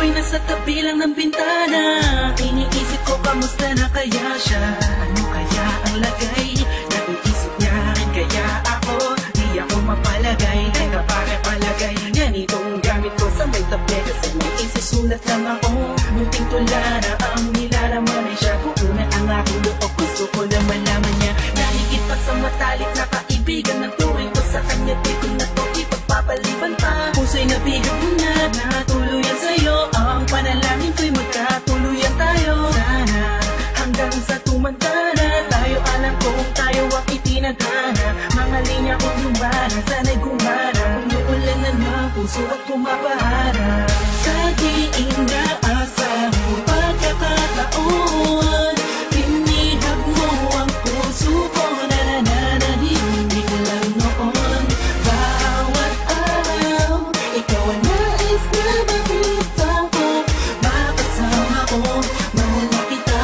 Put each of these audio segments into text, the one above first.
ako'y nasa tabi lang ng bintana. Iniisip ko kamusta na kaya siya. Ano kaya ang lagay ng isip niya? Kaya ako, di ako mapalagay. Teka, pare palagay yan itong gamit ko sa may tabi. Kasi may isusulat lang ako. Munting tula na ang nilalaman ay siya. Kung una ang aking loob, gusto ko na malaman niya. Nahigit pa sa matalik na kaibigan na tuwing ko sa kanya. Di ko na to ipagpapaliban pa. Puso'y nabigang mo na, natuluyan sa'yo. Ang panalangin ko'y magkatuluyan tayo. Sana hanggang sa tumanda na tayo, alam ko kung tayo ang itinadhana. Mga linya kong lumana, sana'y gumana. Umuulan na ng puso at pumapahara. Sa di inaasang pagkakataon, pinihag mo ang puso ko na nananahinig lang noon. Bawat araw, ikaw ang nais na makita ko. Makasama ko, mahal na kita,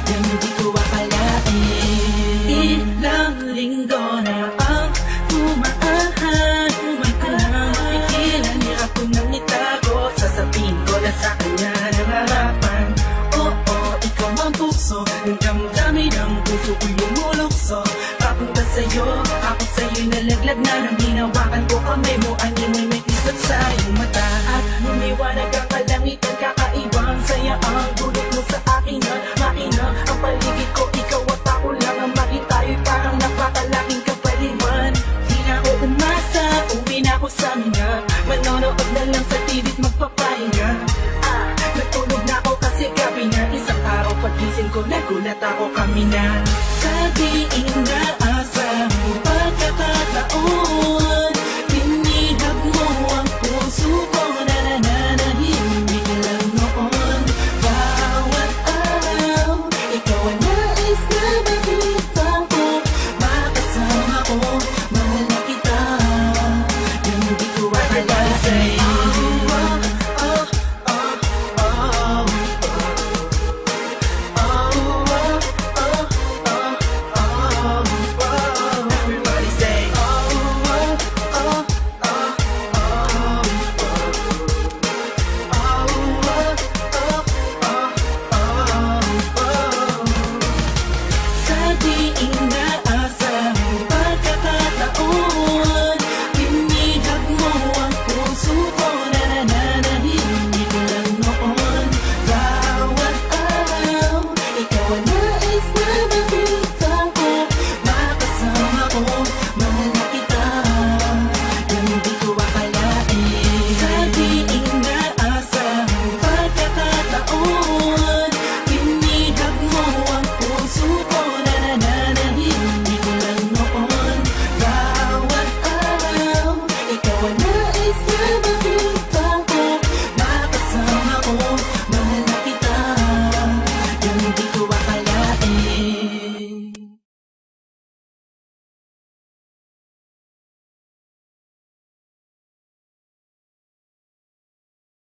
yan hindi ko akalain. Ilang linggo na ang tumaahan, may kalang makikilan niya ako nang itago. Sasabihin ko na sa kanya nangarapan. Oo, ikaw ang bukso ng damdamin ng puso ko'y lumulukso. Papunta sa'yo, ako sa'yo'y nalaglag na. Nang hinawakan ko kamay mo, animoy may kislat sa iyong mata. At lumiwanag ang kalangitan, kakaibang saya ang dulot mo sa akin na makina. Ang paligid ko, ikaw at ako lang ang maging tayo'y parang napakalaking kapaliwan. Di na ako umasa, uwi na ako sa mga. Manonood na lang sa TV't magpapahinga. Natulog na ako kasi gabi na. Isang araw pagising ko, nagulat ako kami na. Sa di ina